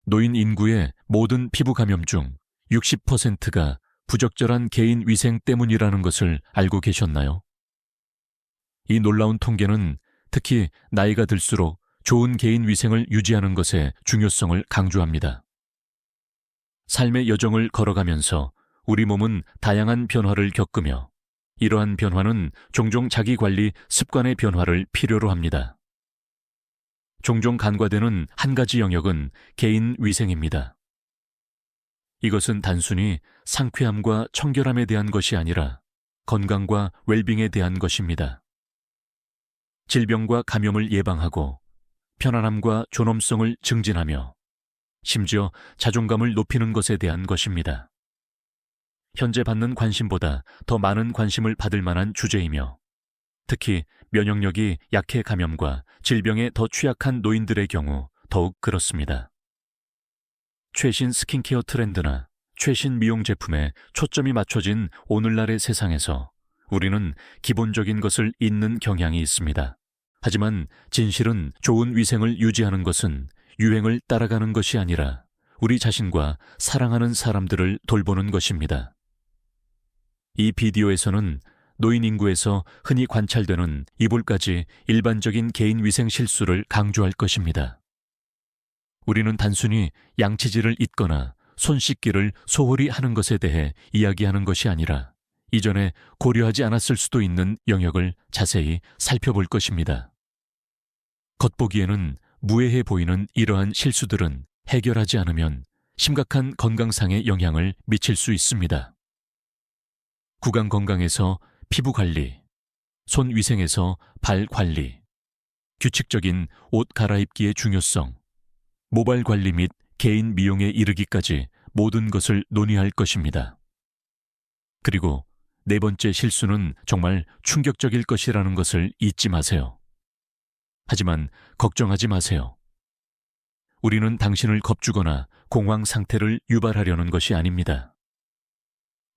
노인 인구의 모든 피부 감염 중 60%가 부적절한 개인 위생 때문이라는 것을 알고 계셨나요? 이 놀라운 통계는 특히 나이가 들수록 좋은 개인 위생을 유지하는 것의 중요성을 강조합니다. 삶의 여정을 걸어가면서 우리 몸은 다양한 변화를 겪으며 이러한 변화는 종종 자기관리 습관의 변화를 필요로 합니다. 종종 간과되는 한 가지 영역은 개인 위생입니다. 이것은 단순히 상쾌함과 청결함에 대한 것이 아니라 건강과 웰빙에 대한 것입니다. 질병과 감염을 예방하고 편안함과 존엄성을 증진하며 심지어 자존감을 높이는 것에 대한 것입니다. 현재 받는 관심보다 더 많은 관심을 받을 만한 주제이며 특히 면역력이 약해 감염과 질병에 더 취약한 노인들의 경우 더욱 그렇습니다. 최신 스킨케어 트렌드나 최신 미용 제품에 초점이 맞춰진 오늘날의 세상에서 우리는 기본적인 것을 잊는 경향이 있습니다. 하지만 진실은 좋은 위생을 유지하는 것은 유행을 따라가는 것이 아니라 우리 자신과 사랑하는 사람들을 돌보는 것입니다. 이 비디오에서는 노인 인구에서 흔히 관찰되는 이불까지 일반적인 개인 위생 실수를 강조할 것입니다. 우리는 단순히 양치질을 잊거나 손 씻기를 소홀히 하는 것에 대해 이야기하는 것이 아니라 이전에 고려하지 않았을 수도 있는 영역을 자세히 살펴볼 것입니다. 겉보기에는 무해해 보이는 이러한 실수들은 해결하지 않으면 심각한 건강상의 영향을 미칠 수 있습니다. 구강 건강에서 피부 관리, 손 위생에서 발 관리, 규칙적인 옷 갈아입기의 중요성, 모발 관리 및 개인 미용에 이르기까지 모든 것을 논의할 것입니다. 그리고 네 번째 실수는 정말 충격적일 것이라는 것을 잊지 마세요. 하지만 걱정하지 마세요. 우리는 당신을 겁주거나 공황 상태를 유발하려는 것이 아닙니다.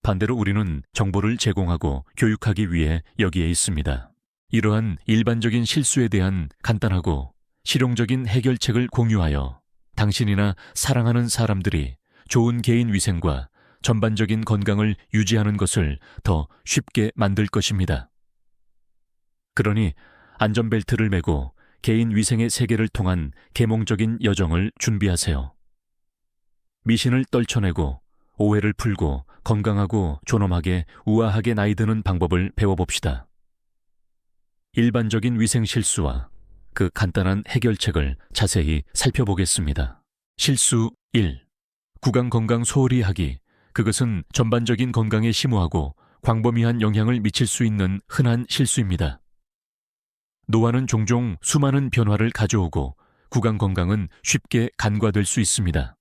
반대로 우리는 정보를 제공하고 교육하기 위해 여기에 있습니다. 이러한 일반적인 실수에 대한 간단하고 실용적인 해결책을 공유하여 당신이나 사랑하는 사람들이 좋은 개인 위생과 전반적인 건강을 유지하는 것을 더 쉽게 만들 것입니다. 그러니 안전벨트를 매고 개인 위생의 세계를 통한 계몽적인 여정을 준비하세요. 미신을 떨쳐내고 오해를 풀고 건강하고 존엄하게 우아하게 나이 드는 방법을 배워봅시다. 일반적인 위생 실수와 그 간단한 해결책을 자세히 살펴보겠습니다. 실수 1. 구강 건강 소홀히 하기. 그것은 전반적인 건강에 심오하고 광범위한 영향을 미칠 수 있는 흔한 실수입니다. 노화는 종종 수많은 변화를 가져오고 구강 건강은 쉽게 간과될 수 있습니다.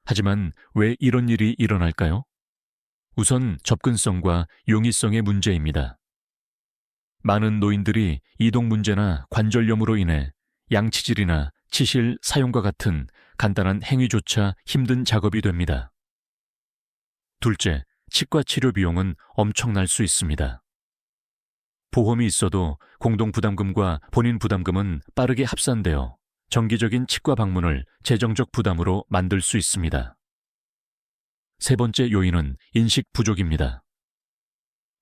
하지만 왜 이런 일이 일어날까요? 우선 접근성과 용이성의 문제입니다. 많은 노인들이 이동 문제나 관절염으로 인해 양치질이나 치실 사용과 같은 간단한 행위조차 힘든 작업이 됩니다. 둘째, 치과 치료 비용은 엄청날 수 있습니다. 보험이 있어도 공동부담금과 본인 부담금은 빠르게 합산되어 정기적인 치과 방문을 재정적 부담으로 만들 수 있습니다. 세 번째 요인은 인식 부족입니다.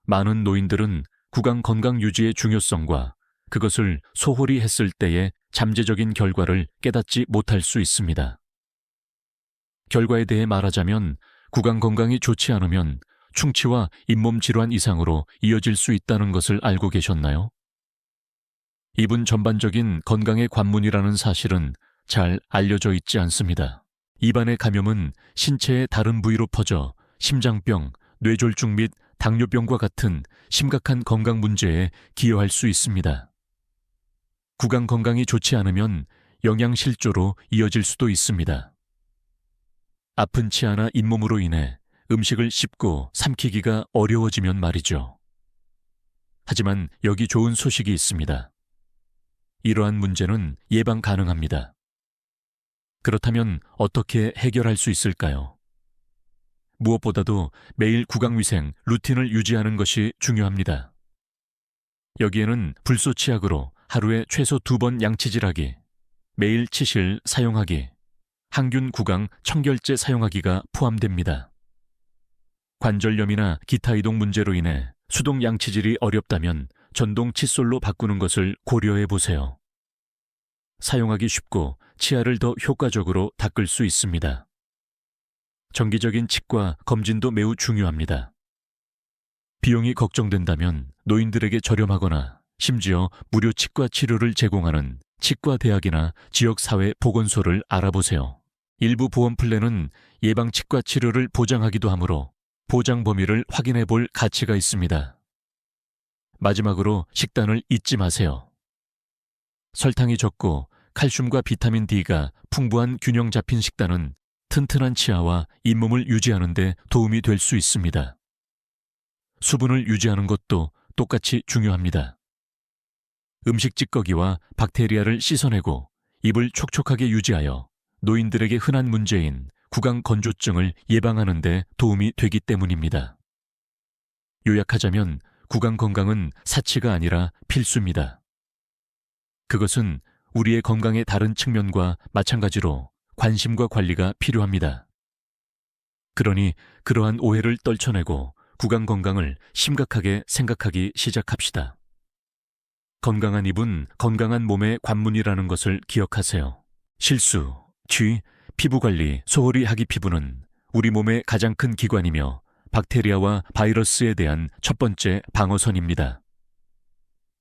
많은 노인들은 구강 건강 유지의 중요성과 그것을 소홀히 했을 때의 잠재적인 결과를 깨닫지 못할 수 있습니다. 결과에 대해 말하자면 구강 건강이 좋지 않으면 충치와 잇몸 질환 이상으로 이어질 수 있다는 것을 알고 계셨나요? 입은 전반적인 건강의 관문이라는 사실은 잘 알려져 있지 않습니다. 입안의 감염은 신체의 다른 부위로 퍼져 심장병, 뇌졸중 및 당뇨병과 같은 심각한 건강 문제에 기여할 수 있습니다. 구강 건강이 좋지 않으면 영양실조로 이어질 수도 있습니다. 아픈 치아나 잇몸으로 인해 음식을 씹고 삼키기가 어려워지면 말이죠. 하지만 여기 좋은 소식이 있습니다. 이러한 문제는 예방 가능합니다. 그렇다면 어떻게 해결할 수 있을까요? 무엇보다도 매일 구강위생 루틴을 유지하는 것이 중요합니다. 여기에는 불쏘치약으로 하루에 최소 2번 양치질하기, 매일 치실 사용하기, 항균 구강 청결제 사용하기가 포함됩니다. 관절염이나 기타 이동 문제로 인해 수동 양치질이 어렵다면 전동 칫솔로 바꾸는 것을 고려해 보세요. 사용하기 쉽고 치아를 더 효과적으로 닦을 수 있습니다. 정기적인 치과 검진도 매우 중요합니다. 비용이 걱정된다면 노인들에게 저렴하거나 심지어 무료 치과 치료를 제공하는 치과대학이나 지역사회보건소를 알아보세요. 일부 보험 플랜은 예방치과 치료를 보장하기도 하므로 보장 범위를 확인해 볼 가치가 있습니다. 마지막으로 식단을 잊지 마세요. 설탕이 적고 칼슘과 비타민 D가 풍부한 균형 잡힌 식단은 튼튼한 치아와 잇몸을 유지하는 데 도움이 될 수 있습니다. 수분을 유지하는 것도 똑같이 중요합니다. 음식 찌꺼기와 박테리아를 씻어내고 입을 촉촉하게 유지하여 노인들에게 흔한 문제인 구강 건조증을 예방하는 데 도움이 되기 때문입니다. 요약하자면 구강 건강은 사치가 아니라 필수입니다. 그것은 우리의 건강의 다른 측면과 마찬가지로 관심과 관리가 필요합니다. 그러니 그러한 오해를 떨쳐내고 구강 건강을 심각하게 생각하기 시작합시다. 건강한 입은 건강한 몸의 관문이라는 것을 기억하세요. 실수, 쥐, 피부관리, 소홀히 하기 피부는 우리 몸의 가장 큰 기관이며 박테리아와 바이러스에 대한 첫 번째 방어선입니다.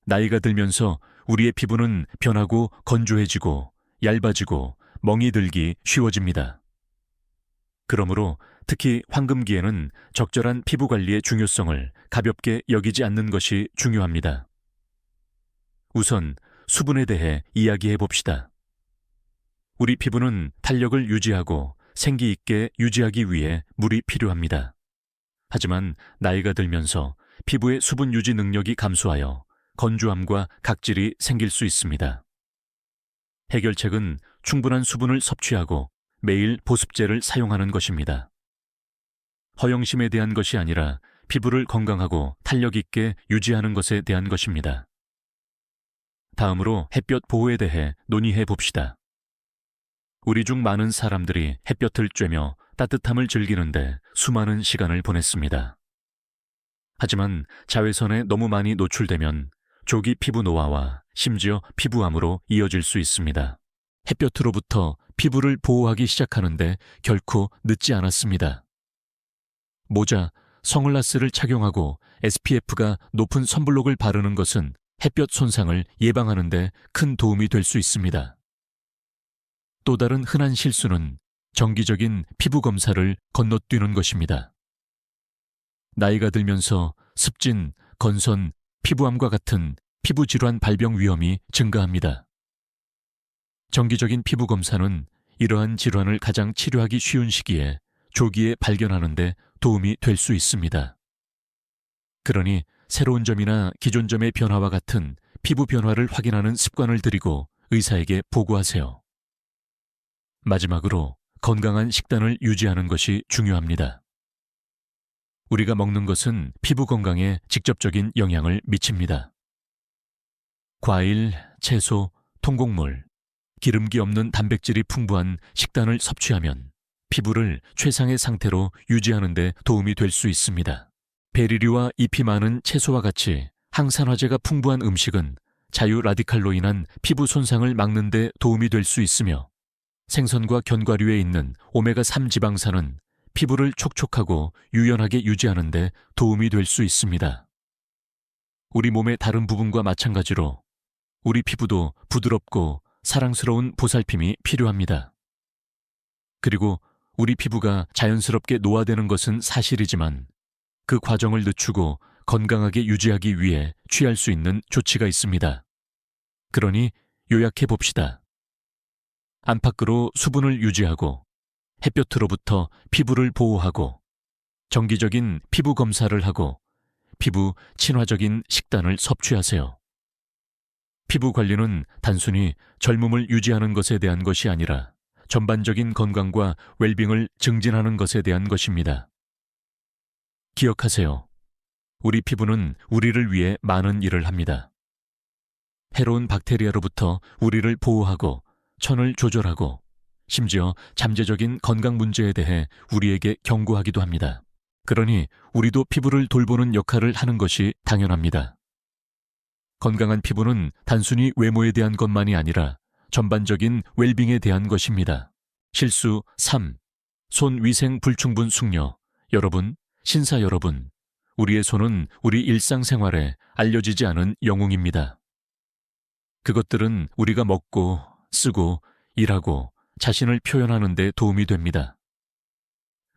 나이가 들면서 우리의 피부는 변하고 건조해지고 얇아지고 멍이 들기 쉬워집니다. 그러므로 특히 황금기에는 적절한 피부 관리의 중요성을 가볍게 여기지 않는 것이 중요합니다. 우선 수분에 대해 이야기해 봅시다. 우리 피부는 탄력을 유지하고 생기 있게 유지하기 위해 물이 필요합니다. 하지만 나이가 들면서 피부의 수분 유지 능력이 감소하여 건조함과 각질이 생길 수 있습니다. 해결책은 충분한 수분을 섭취하고 매일 보습제를 사용하는 것입니다. 허영심에 대한 것이 아니라 피부를 건강하고 탄력 있게 유지하는 것에 대한 것입니다. 다음으로 햇볕 보호에 대해 논의해 봅시다. 우리 중 많은 사람들이 햇볕을 쬐며 따뜻함을 즐기는데 수많은 시간을 보냈습니다. 하지만 자외선에 너무 많이 노출되면 조기 피부 노화와 심지어 피부암으로 이어질 수 있습니다. 햇볕으로부터 피부를 보호하기 시작하는데 결코 늦지 않았습니다. 모자, 선글라스를 착용하고 SPF가 높은 선블록을 바르는 것은 햇볕 손상을 예방하는 데 큰 도움이 될 수 있습니다. 또 다른 흔한 실수는 정기적인 피부 검사를 건너뛰는 것입니다. 나이가 들면서 습진, 건선, 피부암과 같은 피부 질환 발병 위험이 증가합니다. 정기적인 피부 검사는 이러한 질환을 가장 치료하기 쉬운 시기에 조기에 발견하는 데 도움이 될 수 있습니다. 그러니 새로운 점이나 기존 점의 변화와 같은 피부 변화를 확인하는 습관을 들이고 의사에게 보고하세요. 마지막으로 건강한 식단을 유지하는 것이 중요합니다. 우리가 먹는 것은 피부 건강에 직접적인 영향을 미칩니다. 과일, 채소, 통곡물, 기름기 없는 단백질이 풍부한 식단을 섭취하면 피부를 최상의 상태로 유지하는 데 도움이 될 수 있습니다. 베리류와 잎이 많은 채소와 같이 항산화제가 풍부한 음식은 자유 라디칼로 인한 피부 손상을 막는 데 도움이 될 수 있으며 생선과 견과류에 있는 오메가3 지방산은 피부를 촉촉하고 유연하게 유지하는 데 도움이 될 수 있습니다. 우리 몸의 다른 부분과 마찬가지로 우리 피부도 부드럽고 사랑스러운 보살핌이 필요합니다. 그리고 우리 피부가 자연스럽게 노화되는 것은 사실이지만 그 과정을 늦추고 건강하게 유지하기 위해 취할 수 있는 조치가 있습니다. 그러니 요약해 봅시다. 안팎으로 수분을 유지하고 햇볕으로부터 피부를 보호하고 정기적인 피부 검사를 하고 피부 친화적인 식단을 섭취하세요. 피부 관리는 단순히 젊음을 유지하는 것에 대한 것이 아니라 전반적인 건강과 웰빙을 증진하는 것에 대한 것입니다. 기억하세요. 우리 피부는 우리를 위해 많은 일을 합니다. 해로운 박테리아로부터 우리를 보호하고 천을 조절하고 심지어 잠재적인 건강 문제에 대해 우리에게 경고하기도 합니다. 그러니 우리도 피부를 돌보는 역할을 하는 것이 당연합니다. 건강한 피부는 단순히 외모에 대한 것만이 아니라 전반적인 웰빙에 대한 것입니다. 실수 3. 손 위생 불충분 숙녀. 여러분, 신사 여러분, 우리의 손은 우리 일상생활에 알려지지 않은 영웅입니다. 그것들은 우리가 먹고, 쓰고, 일하고, 자신을 표현하는 데 도움이 됩니다.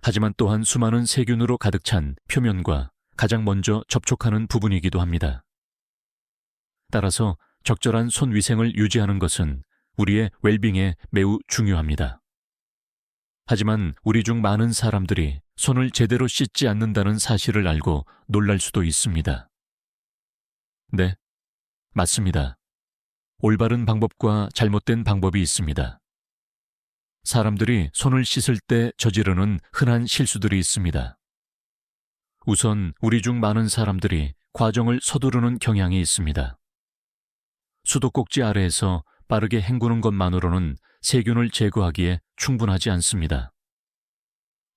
하지만 또한 수많은 세균으로 가득 찬 표면과 가장 먼저 접촉하는 부분이기도 합니다. 따라서 적절한 손 위생을 유지하는 것은 우리의 웰빙에 매우 중요합니다. 하지만 우리 중 많은 사람들이 손을 제대로 씻지 않는다는 사실을 알고 놀랄 수도 있습니다. 네, 맞습니다. 올바른 방법과 잘못된 방법이 있습니다. 사람들이 손을 씻을 때 저지르는 흔한 실수들이 있습니다. 우선 우리 중 많은 사람들이 과정을 서두르는 경향이 있습니다. 수도꼭지 아래에서 빠르게 헹구는 것만으로는 세균을 제거하기에 충분하지 않습니다.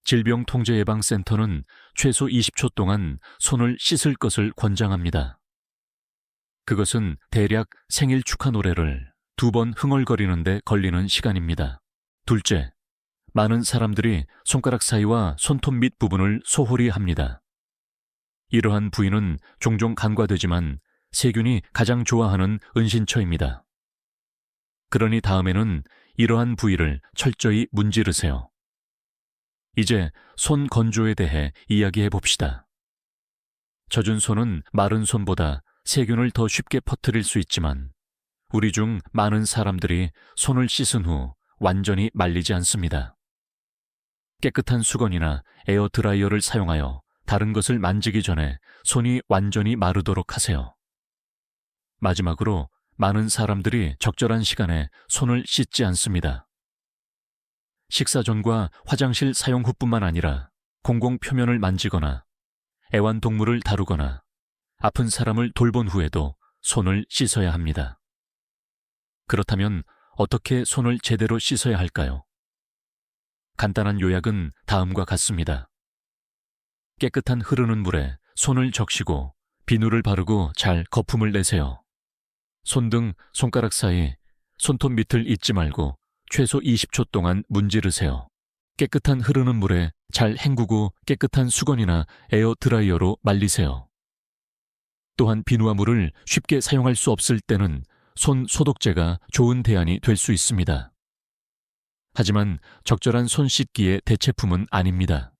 질병통제예방센터는 최소 20초 동안 손을 씻을 것을 권장합니다. 그것은 대략 생일 축하 노래를 2번 흥얼거리는데 걸리는 시간입니다. 둘째, 많은 사람들이 손가락 사이와 손톱 밑 부분을 소홀히 합니다. 이러한 부위는 종종 간과되지만 세균이 가장 좋아하는 은신처입니다. 그러니 다음에는 이러한 부위를 철저히 문지르세요. 이제 손 건조에 대해 이야기해 봅시다. 젖은 손은 마른 손보다 세균을 더 쉽게 퍼뜨릴 수 있지만 우리 중 많은 사람들이 손을 씻은 후 완전히 말리지 않습니다. 깨끗한 수건이나 에어드라이어를 사용하여 다른 것을 만지기 전에 손이 완전히 마르도록 하세요. 마지막으로 많은 사람들이 적절한 시간에 손을 씻지 않습니다. 식사 전과 화장실 사용 후뿐만 아니라 공공 표면을 만지거나 애완동물을 다루거나 아픈 사람을 돌본 후에도 손을 씻어야 합니다. 그렇다면 어떻게 손을 제대로 씻어야 할까요? 간단한 요약은 다음과 같습니다. 깨끗한 흐르는 물에 손을 적시고 비누를 바르고 잘 거품을 내세요. 손등, 손가락 사이, 손톱 밑을 잊지 말고 최소 20초 동안 문지르세요. 깨끗한 흐르는 물에 잘 헹구고 깨끗한 수건이나 에어드라이어로 말리세요. 또한 비누와 물을 쉽게 사용할 수 없을 때는 손 소독제가 좋은 대안이 될 수 있습니다. 하지만 적절한 손 씻기의 대체품은 아닙니다.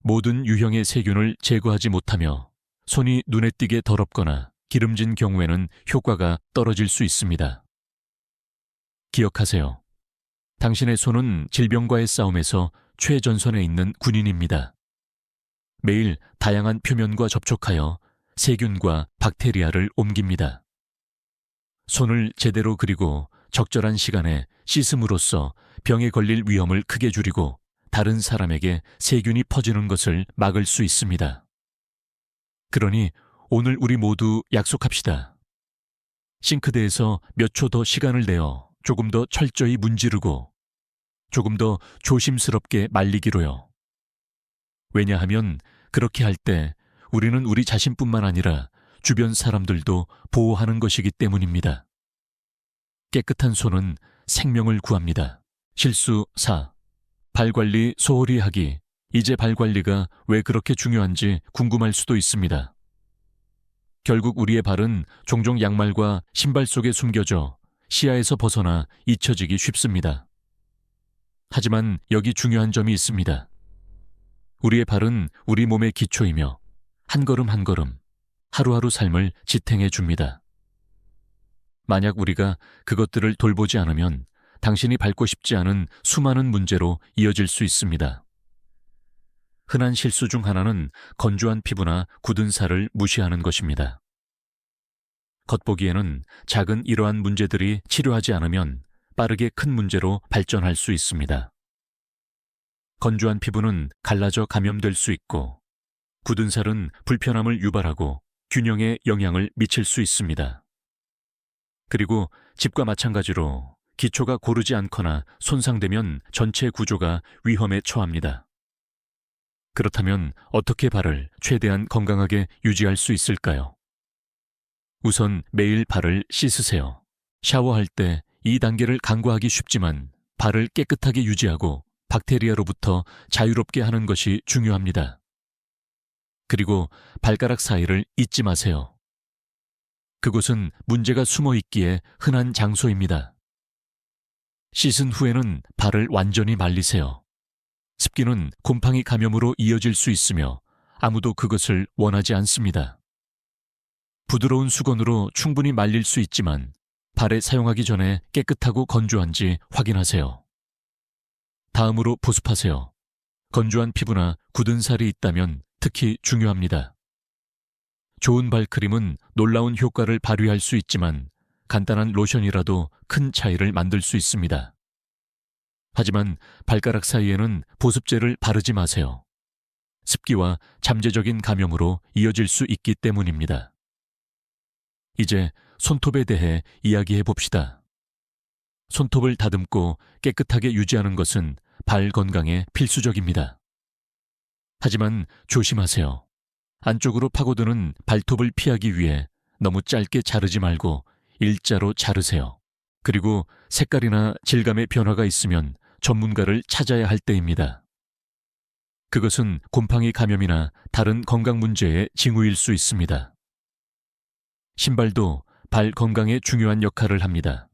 모든 유형의 세균을 제거하지 못하며 손이 눈에 띄게 더럽거나 기름진 경우에는 효과가 떨어질 수 있습니다. 기억하세요. 당신의 손은 질병과의 싸움에서 최전선에 있는 군인입니다. 매일 다양한 표면과 접촉하여 세균과 박테리아를 옮깁니다. 손을 제대로 그리고 적절한 시간에 씻음으로써 병에 걸릴 위험을 크게 줄이고 다른 사람에게 세균이 퍼지는 것을 막을 수 있습니다. 그러니 오늘 우리 모두 약속합시다. 싱크대에서 몇 초 더 시간을 내어 조금 더 철저히 문지르고 조금 더 조심스럽게 말리기로요. 왜냐하면 그렇게 할 때 우리는 우리 자신뿐만 아니라 주변 사람들도 보호하는 것이기 때문입니다. 깨끗한 손은 생명을 구합니다. 실수 4. 발 관리 소홀히 하기. 이제 발 관리가 왜 그렇게 중요한지 궁금할 수도 있습니다. 결국 우리의 발은 종종 양말과 신발 속에 숨겨져 시야에서 벗어나 잊혀지기 쉽습니다. 하지만 여기 중요한 점이 있습니다. 우리의 발은 우리 몸의 기초이며 한 걸음 한 걸음 하루하루 삶을 지탱해 줍니다. 만약 우리가 그것들을 돌보지 않으면 당신이 밟고 싶지 않은 수많은 문제로 이어질 수 있습니다. 흔한 실수 중 하나는 건조한 피부나 굳은 살을 무시하는 것입니다. 겉보기에는 작은 이러한 문제들이 치료하지 않으면 빠르게 큰 문제로 발전할 수 있습니다. 건조한 피부는 갈라져 감염될 수 있고 굳은 살은 불편함을 유발하고 균형에 영향을 미칠 수 있습니다. 그리고 집과 마찬가지로 기초가 고르지 않거나 손상되면 전체 구조가 위험에 처합니다. 그렇다면 어떻게 발을 최대한 건강하게 유지할 수 있을까요? 우선 매일 발을 씻으세요. 샤워할 때 이 단계를 간과하기 쉽지만 발을 깨끗하게 유지하고 박테리아로부터 자유롭게 하는 것이 중요합니다. 그리고 발가락 사이를 잊지 마세요. 그곳은 문제가 숨어 있기에 흔한 장소입니다. 씻은 후에는 발을 완전히 말리세요. 습기는 곰팡이 감염으로 이어질 수 있으며 아무도 그것을 원하지 않습니다. 부드러운 수건으로 충분히 말릴 수 있지만 발에 사용하기 전에 깨끗하고 건조한지 확인하세요. 다음으로 보습하세요. 건조한 피부나 굳은 살이 있다면 특히 중요합니다. 좋은 발크림은 놀라운 효과를 발휘할 수 있지만 간단한 로션이라도 큰 차이를 만들 수 있습니다. 하지만 발가락 사이에는 보습제를 바르지 마세요. 습기와 잠재적인 감염으로 이어질 수 있기 때문입니다. 이제 손톱에 대해 이야기해 봅시다. 손톱을 다듬고 깨끗하게 유지하는 것은 발 건강에 필수적입니다. 하지만 조심하세요. 안쪽으로 파고드는 발톱을 피하기 위해 너무 짧게 자르지 말고 일자로 자르세요. 그리고 색깔이나 질감의 변화가 있으면 전문가를 찾아야 할 때입니다. 그것은 곰팡이 감염이나 다른 건강 문제의 징후일 수 있습니다. 신발도 발 건강에 중요한 역할을 합니다.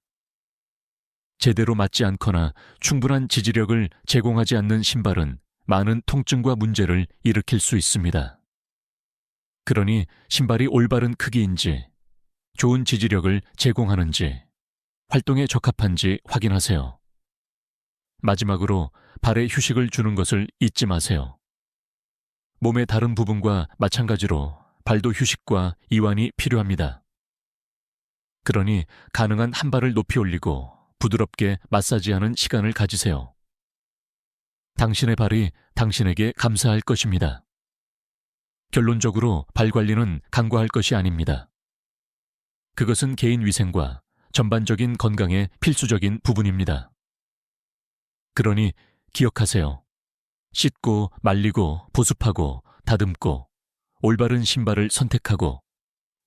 제대로 맞지 않거나 충분한 지지력을 제공하지 않는 신발은 많은 통증과 문제를 일으킬 수 있습니다. 그러니 신발이 올바른 크기인지, 좋은 지지력을 제공하는지, 활동에 적합한지 확인하세요. 마지막으로 발에 휴식을 주는 것을 잊지 마세요. 몸의 다른 부분과 마찬가지로 발도 휴식과 이완이 필요합니다. 그러니 가능한 한 발을 높이 올리고 부드럽게 마사지하는 시간을 가지세요. 당신의 발이 당신에게 감사할 것입니다. 결론적으로 발 관리는 간과할 것이 아닙니다. 그것은 개인 위생과 전반적인 건강의 필수적인 부분입니다. 그러니 기억하세요. 씻고 말리고 보습하고 다듬고 올바른 신발을 선택하고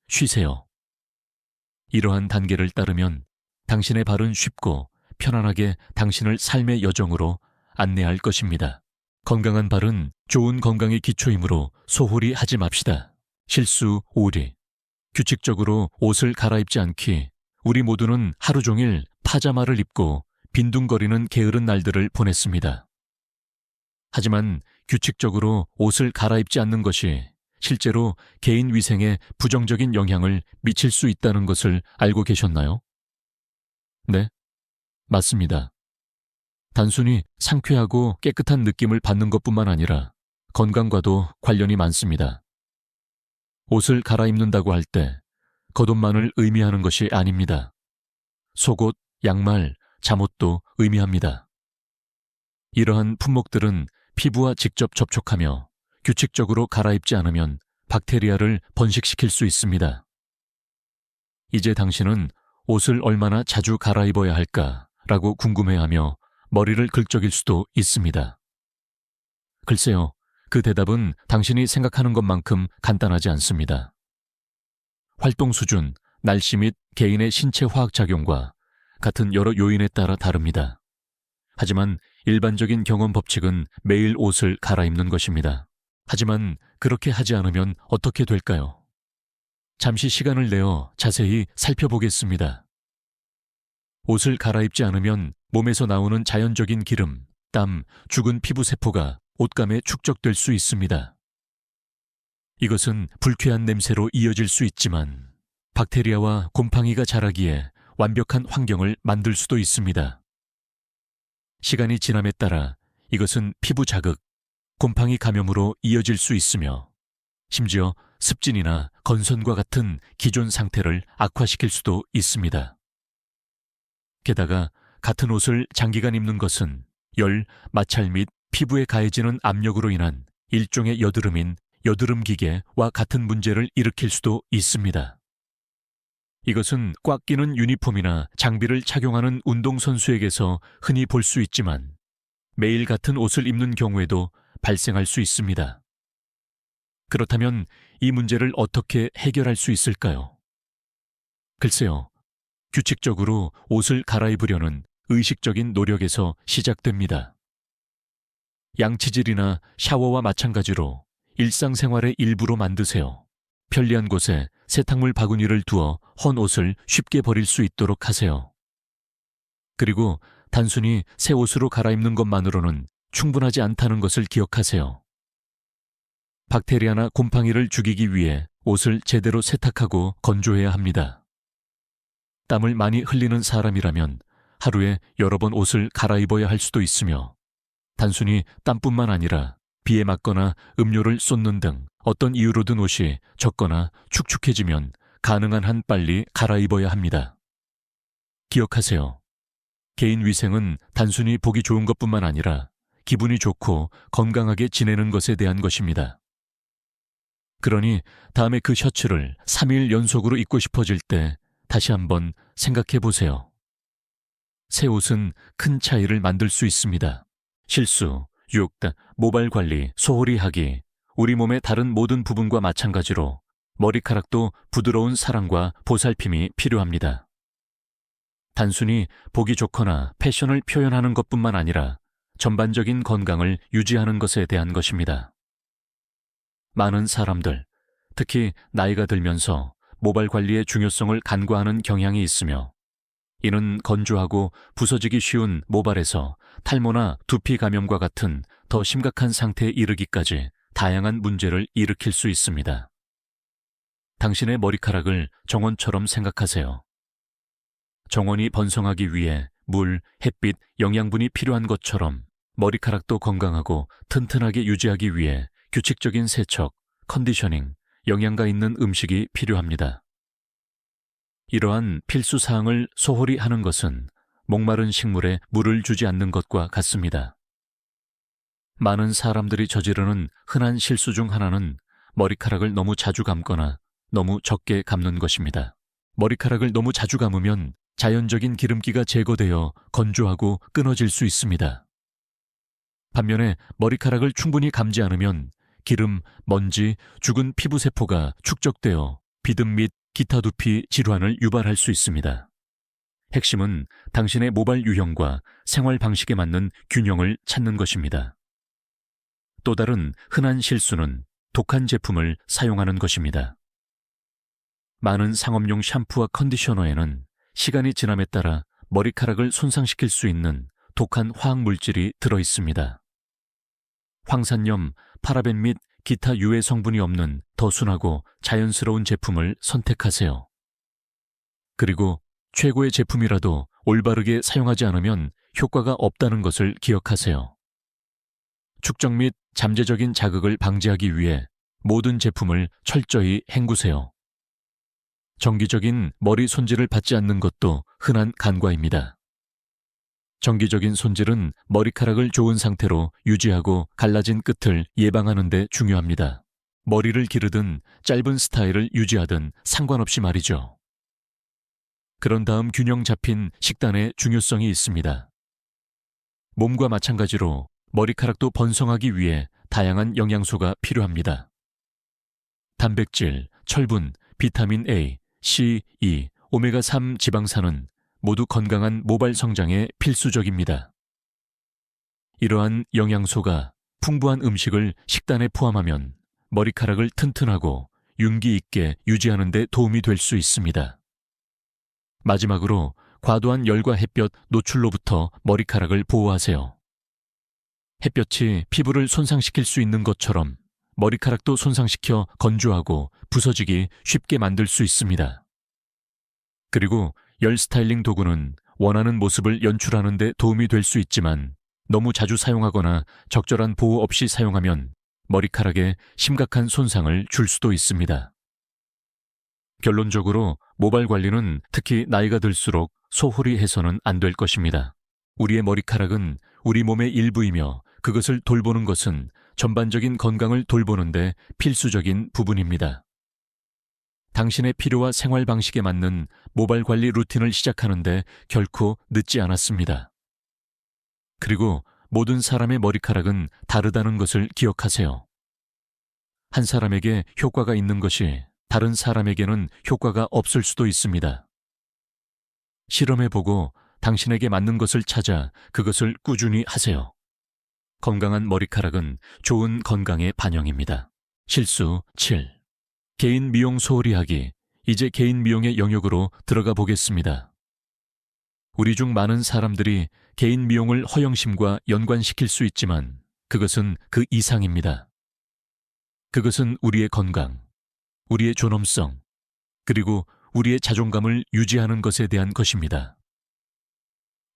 쉬세요. 이러한 단계를 따르면 당신의 발은 쉽고 편안하게 당신을 삶의 여정으로 안내할 것입니다. 건강한 발은 좋은 건강의 기초이므로 소홀히 하지 맙시다. 실수 5리. 규칙적으로 옷을 갈아입지 않기. 우리 모두는 하루 종일 파자마를 입고 빈둥거리는 게으른 날들을 보냈습니다. 하지만 규칙적으로 옷을 갈아입지 않는 것이 실제로 개인 위생에 부정적인 영향을 미칠 수 있다는 것을 알고 계셨나요? 네, 맞습니다. 단순히 상쾌하고 깨끗한 느낌을 받는 것뿐만 아니라 건강과도 관련이 많습니다. 옷을 갈아입는다고 할 때 겉옷만을 의미하는 것이 아닙니다. 속옷, 양말, 잠옷도 의미합니다. 이러한 품목들은 피부와 직접 접촉하며 규칙적으로 갈아입지 않으면 박테리아를 번식시킬 수 있습니다. 이제 당신은 옷을 얼마나 자주 갈아입어야 할까라고 궁금해하며 머리를 긁적일 수도 있습니다. 글쎄요, 그 대답은 당신이 생각하는 것만큼 간단하지 않습니다. 활동 수준, 날씨 및 개인의 신체 화학작용과 같은 여러 요인에 따라 다릅니다. 하지만 일반적인 경험 법칙은 매일 옷을 갈아입는 것입니다. 하지만 그렇게 하지 않으면 어떻게 될까요? 잠시 시간을 내어 자세히 살펴보겠습니다. 옷을 갈아입지 않으면 몸에서 나오는 자연적인 기름, 땀, 죽은 피부 세포가 옷감에 축적될 수 있습니다. 이것은 불쾌한 냄새로 이어질 수 있지만 박테리아와 곰팡이가 자라기에 완벽한 환경을 만들 수도 있습니다. 시간이 지남에 따라 이것은 피부 자극, 곰팡이 감염으로 이어질 수 있으며 심지어 습진이나 건선과 같은 기존 상태를 악화시킬 수도 있습니다. 게다가 같은 옷을 장기간 입는 것은 열, 마찰 및 피부에 가해지는 압력으로 인한 일종의 여드름인 여드름 기계와 같은 문제를 일으킬 수도 있습니다. 이것은 꽉 끼는 유니폼이나 장비를 착용하는 운동선수에게서 흔히 볼 수 있지만 매일 같은 옷을 입는 경우에도 발생할 수 있습니다. 그렇다면 이 문제를 어떻게 해결할 수 있을까요? 글쎄요, 규칙적으로 옷을 갈아입으려는 의식적인 노력에서 시작됩니다. 양치질이나 샤워와 마찬가지로 일상생활의 일부로 만드세요. 편리한 곳에 세탁물 바구니를 두어 헌 옷을 쉽게 버릴 수 있도록 하세요. 그리고 단순히 새 옷으로 갈아입는 것만으로는 충분하지 않다는 것을 기억하세요. 박테리아나 곰팡이를 죽이기 위해 옷을 제대로 세탁하고 건조해야 합니다. 땀을 많이 흘리는 사람이라면 하루에 여러 번 옷을 갈아입어야 할 수도 있으며 단순히 땀뿐만 아니라 비에 맞거나 음료를 쏟는 등 어떤 이유로든 옷이 젖거나 축축해지면 가능한 한 빨리 갈아입어야 합니다. 기억하세요. 개인 위생은 단순히 보기 좋은 것뿐만 아니라 기분이 좋고 건강하게 지내는 것에 대한 것입니다. 그러니 다음에 그 셔츠를 3일 연속으로 입고 싶어질 때 다시 한번 생각해 보세요. 새 옷은 큰 차이를 만들 수 있습니다. 실수, 모발 관리, 소홀히 하기, 우리 몸의 다른 모든 부분과 마찬가지로 머리카락도 부드러운 사랑과 보살핌이 필요합니다. 단순히 보기 좋거나 패션을 표현하는 것뿐만 아니라 전반적인 건강을 유지하는 것에 대한 것입니다. 많은 사람들, 특히 나이가 들면서 모발 관리의 중요성을 간과하는 경향이 있으며 이는 건조하고 부서지기 쉬운 모발에서 탈모나 두피 감염과 같은 더 심각한 상태에 이르기까지 다양한 문제를 일으킬 수 있습니다. 당신의 머리카락을 정원처럼 생각하세요. 정원이 번성하기 위해 물, 햇빛, 영양분이 필요한 것처럼 머리카락도 건강하고 튼튼하게 유지하기 위해 규칙적인 세척, 컨디셔닝, 영양가 있는 음식이 필요합니다. 이러한 필수 사항을 소홀히 하는 것은 목마른 식물에 물을 주지 않는 것과 같습니다. 많은 사람들이 저지르는 흔한 실수 중 하나는 머리카락을 너무 자주 감거나 너무 적게 감는 것입니다. 머리카락을 너무 자주 감으면 자연적인 기름기가 제거되어 건조하고 끊어질 수 있습니다. 반면에 머리카락을 충분히 감지 않으면 기름, 먼지, 죽은 피부세포가 축적되어 비듬 및 기타 두피 질환을 유발할 수 있습니다. 핵심은 당신의 모발 유형과 생활 방식에 맞는 균형을 찾는 것입니다. 또 다른 흔한 실수는 독한 제품을 사용하는 것입니다. 많은 상업용 샴푸와 컨디셔너에는 시간이 지남에 따라 머리카락을 손상시킬 수 있는 독한 화학 물질이 들어 있습니다. 황산염, 파라벤 및 기타 유해 성분이 없는 더 순하고 자연스러운 제품을 선택하세요. 그리고 최고의 제품이라도 올바르게 사용하지 않으면 효과가 없다는 것을 기억하세요. 축적 및 잠재적인 자극을 방지하기 위해 모든 제품을 철저히 헹구세요. 정기적인 머리 손질을 받지 않는 것도 흔한 간과입니다. 정기적인 손질은 머리카락을 좋은 상태로 유지하고 갈라진 끝을 예방하는 데 중요합니다. 머리를 기르든 짧은 스타일을 유지하든 상관없이 말이죠. 그런 다음 균형 잡힌 식단의 중요성이 있습니다. 몸과 마찬가지로 머리카락도 번성하기 위해 다양한 영양소가 필요합니다. 단백질, 철분, 비타민 A, C, E, 오메가3 지방산은 모두 건강한 모발 성장에 필수적입니다. 이러한 영양소가 풍부한 음식을 식단에 포함하면 머리카락을 튼튼하고 윤기 있게 유지하는 데 도움이 될 수 있습니다. 마지막으로 과도한 열과 햇볕 노출로부터 머리카락을 보호하세요. 햇볕이 피부를 손상시킬 수 있는 것처럼 머리카락도 손상시켜 건조하고 부서지기 쉽게 만들 수 있습니다. 그리고 열 스타일링 도구는 원하는 모습을 연출하는 데 도움이 될 수 있지만 너무 자주 사용하거나 적절한 보호 없이 사용하면 머리카락에 심각한 손상을 줄 수도 있습니다. 결론적으로 모발 관리는 특히 나이가 들수록 소홀히 해서는 안 될 것입니다. 우리의 머리카락은 우리 몸의 일부이며 그것을 돌보는 것은 전반적인 건강을 돌보는 데 필수적인 부분입니다. 당신의 필요와 생활 방식에 맞는 모발 관리 루틴을 시작하는데 결코 늦지 않았습니다. 그리고 모든 사람의 머리카락은 다르다는 것을 기억하세요. 한 사람에게 효과가 있는 것이 다른 사람에게는 효과가 없을 수도 있습니다. 실험해보고 당신에게 맞는 것을 찾아 그것을 꾸준히 하세요. 건강한 머리카락은 좋은 건강의 반영입니다. 실수 7. 개인 미용 소홀히 하기. 이제 개인 미용의 영역으로 들어가 보겠습니다. 우리 중 많은 사람들이 개인 미용을 허영심과 연관시킬 수 있지만 그것은 그 이상입니다. 그것은 우리의 건강, 우리의 존엄성, 그리고 우리의 자존감을 유지하는 것에 대한 것입니다.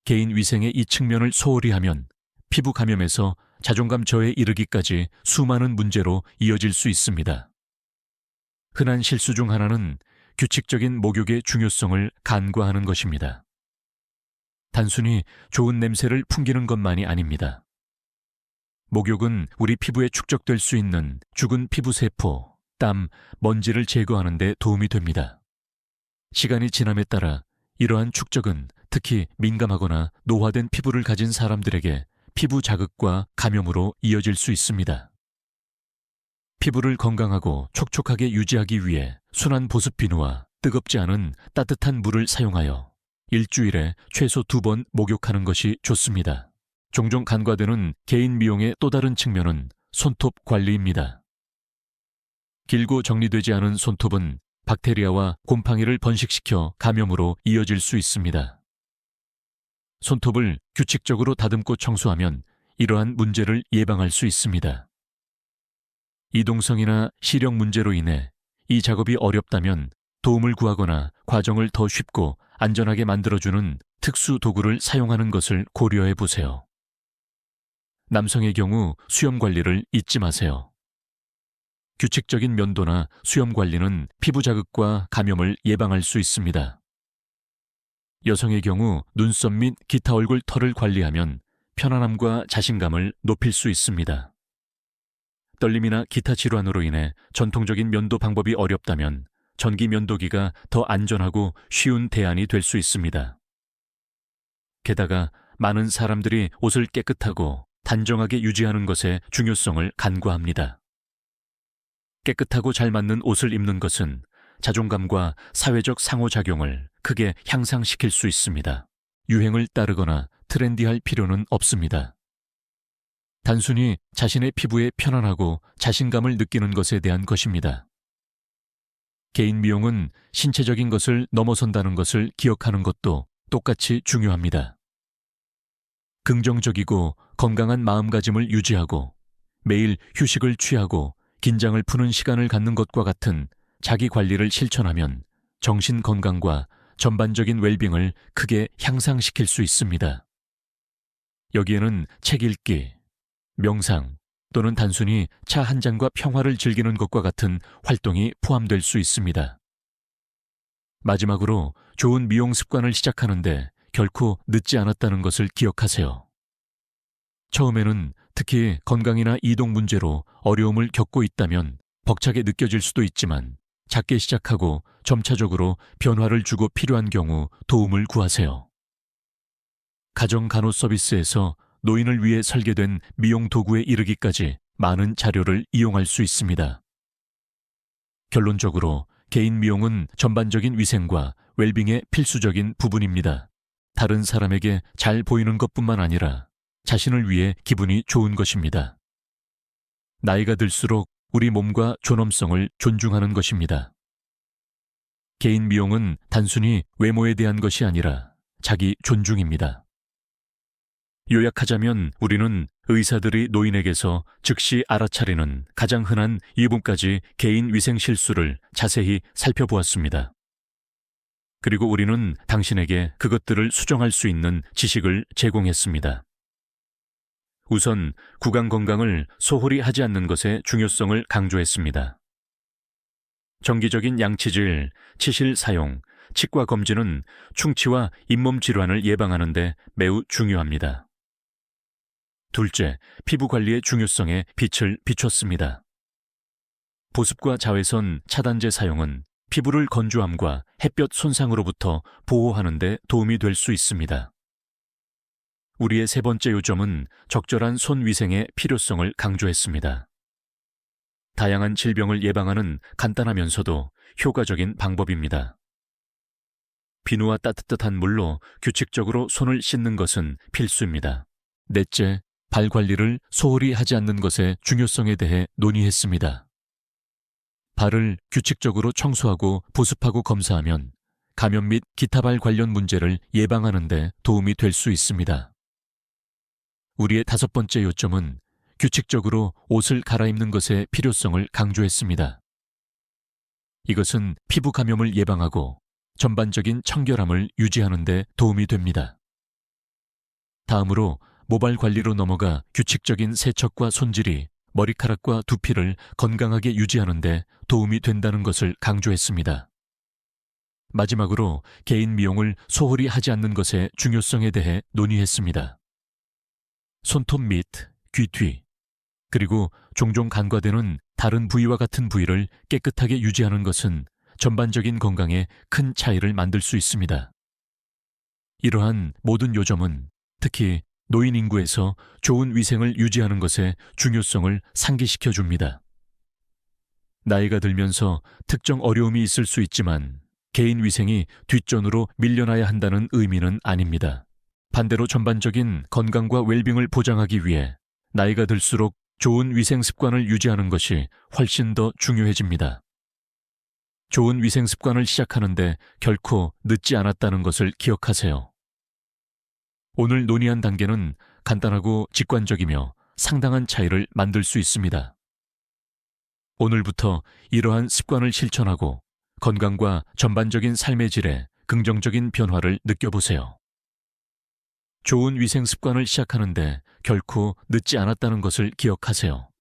개인 위생의 이 측면을 소홀히 하면 피부 감염에서 자존감 저해에 이르기까지 수많은 문제로 이어질 수 있습니다. 흔한 실수 중 하나는 규칙적인 목욕의 중요성을 간과하는 것입니다. 단순히 좋은 냄새를 풍기는 것만이 아닙니다. 목욕은 우리 피부에 축적될 수 있는 죽은 피부세포, 땀, 먼지를 제거하는 데 도움이 됩니다. 시간이 지남에 따라 이러한 축적은 특히 민감하거나 노화된 피부를 가진 사람들에게 피부 자극과 감염으로 이어질 수 있습니다. 피부를 건강하고 촉촉하게 유지하기 위해 순한 보습 비누와 뜨겁지 않은 따뜻한 물을 사용하여 일주일에 최소 2번 목욕하는 것이 좋습니다. 종종 간과되는 개인 미용의 또 다른 측면은 손톱 관리입니다. 길고 정리되지 않은 손톱은 박테리아와 곰팡이를 번식시켜 감염으로 이어질 수 있습니다. 손톱을 규칙적으로 다듬고 청소하면 이러한 문제를 예방할 수 있습니다. 이동성이나 시력 문제로 인해 이 작업이 어렵다면 도움을 구하거나 과정을 더 쉽고 안전하게 만들어주는 특수 도구를 사용하는 것을 고려해 보세요. 남성의 경우 수염 관리를 잊지 마세요. 규칙적인 면도나 수염 관리는 피부 자극과 감염을 예방할 수 있습니다. 여성의 경우 눈썹 및 기타 얼굴 털을 관리하면 편안함과 자신감을 높일 수 있습니다. 떨림이나 기타 질환으로 인해 전통적인 면도 방법이 어렵다면 전기 면도기가 더 안전하고 쉬운 대안이 될 수 있습니다. 게다가 많은 사람들이 옷을 깨끗하고 단정하게 유지하는 것의 중요성을 간과합니다. 깨끗하고 잘 맞는 옷을 입는 것은 자존감과 사회적 상호작용을 크게 향상시킬 수 있습니다. 유행을 따르거나 트렌디할 필요는 없습니다. 단순히 자신의 피부에 편안하고 자신감을 느끼는 것에 대한 것입니다. 개인 미용은 신체적인 것을 넘어선다는 것을 기억하는 것도 똑같이 중요합니다. 긍정적이고 건강한 마음가짐을 유지하고 매일 휴식을 취하고 긴장을 푸는 시간을 갖는 것과 같은 자기 관리를 실천하면 정신 건강과 전반적인 웰빙을 크게 향상시킬 수 있습니다. 여기에는 책 읽기, 명상 또는 단순히 차 한 잔과 평화를 즐기는 것과 같은 활동이 포함될 수 있습니다. 마지막으로 좋은 미용 습관을 시작하는데 결코 늦지 않았다는 것을 기억하세요. 처음에는 특히 건강이나 이동 문제로 어려움을 겪고 있다면 벅차게 느껴질 수도 있지만 작게 시작하고 점차적으로 변화를 주고 필요한 경우 도움을 구하세요. 가정 간호 서비스에서 노인을 위해 설계된 미용 도구에 이르기까지 많은 자료를 이용할 수 있습니다. 결론적으로 개인 미용은 전반적인 위생과 웰빙의 필수적인 부분입니다. 다른 사람에게 잘 보이는 것뿐만 아니라 자신을 위해 기분이 좋은 것입니다. 나이가 들수록 우리 몸과 존엄성을 존중하는 것입니다. 개인 미용은 단순히 외모에 대한 것이 아니라 자기 존중입니다. 요약하자면 우리는 의사들이 노인에게서 즉시 알아차리는 가장 흔한 2분까지 개인 위생 실수를 자세히 살펴보았습니다. 그리고 우리는 당신에게 그것들을 수정할 수 있는 지식을 제공했습니다. 우선 구강 건강을 소홀히 하지 않는 것의 중요성을 강조했습니다. 정기적인 양치질, 치실 사용, 치과 검진은 충치와 잇몸 질환을 예방하는 데 매우 중요합니다. 둘째, 피부 관리의 중요성에 빛을 비췄습니다. 보습과 자외선 차단제 사용은 피부를 건조함과 햇볕 손상으로부터 보호하는 데 도움이 될 수 있습니다. 우리의 세 번째 요점은 적절한 손 위생의 필요성을 강조했습니다. 다양한 질병을 예방하는 간단하면서도 효과적인 방법입니다. 비누와 따뜻한 물로 규칙적으로 손을 씻는 것은 필수입니다. 넷째, 발 관리를 소홀히 하지 않는 것의 중요성에 대해 논의했습니다. 발을 규칙적으로 청소하고 보습하고 검사하면 감염 및 기타 발 관련 문제를 예방하는 데 도움이 될 수 있습니다. 우리의 다섯 번째 요점은 규칙적으로 옷을 갈아입는 것의 필요성을 강조했습니다. 이것은 피부 감염을 예방하고 전반적인 청결함을 유지하는 데 도움이 됩니다. 다음으로 모발 관리로 넘어가 규칙적인 세척과 손질이 머리카락과 두피를 건강하게 유지하는 데 도움이 된다는 것을 강조했습니다. 마지막으로 개인 미용을 소홀히 하지 않는 것의 중요성에 대해 논의했습니다. 손톱 및 귀 뒤, 그리고 종종 간과되는 다른 부위와 같은 부위를 깨끗하게 유지하는 것은 전반적인 건강에 큰 차이를 만들 수 있습니다. 이러한 모든 요점은 특히 노인 인구에서 좋은 위생을 유지하는 것의 중요성을 상기시켜 줍니다. 나이가 들면서 특정 어려움이 있을 수 있지만 개인 위생이 뒷전으로 밀려나야 한다는 의미는 아닙니다. 반대로 전반적인 건강과 웰빙을 보장하기 위해 나이가 들수록 좋은 위생 습관을 유지하는 것이 훨씬 더 중요해집니다. 좋은 위생 습관을 시작하는데 결코 늦지 않았다는 것을 기억하세요. 오늘 논의한 단계는 간단하고 직관적이며 상당한 차이를 만들 수 있습니다. 오늘부터 이러한 습관을 실천하고 건강과 전반적인 삶의 질에 긍정적인 변화를 느껴보세요. 좋은 위생 습관을 시작하는데 결코 늦지 않았다는 것을 기억하세요.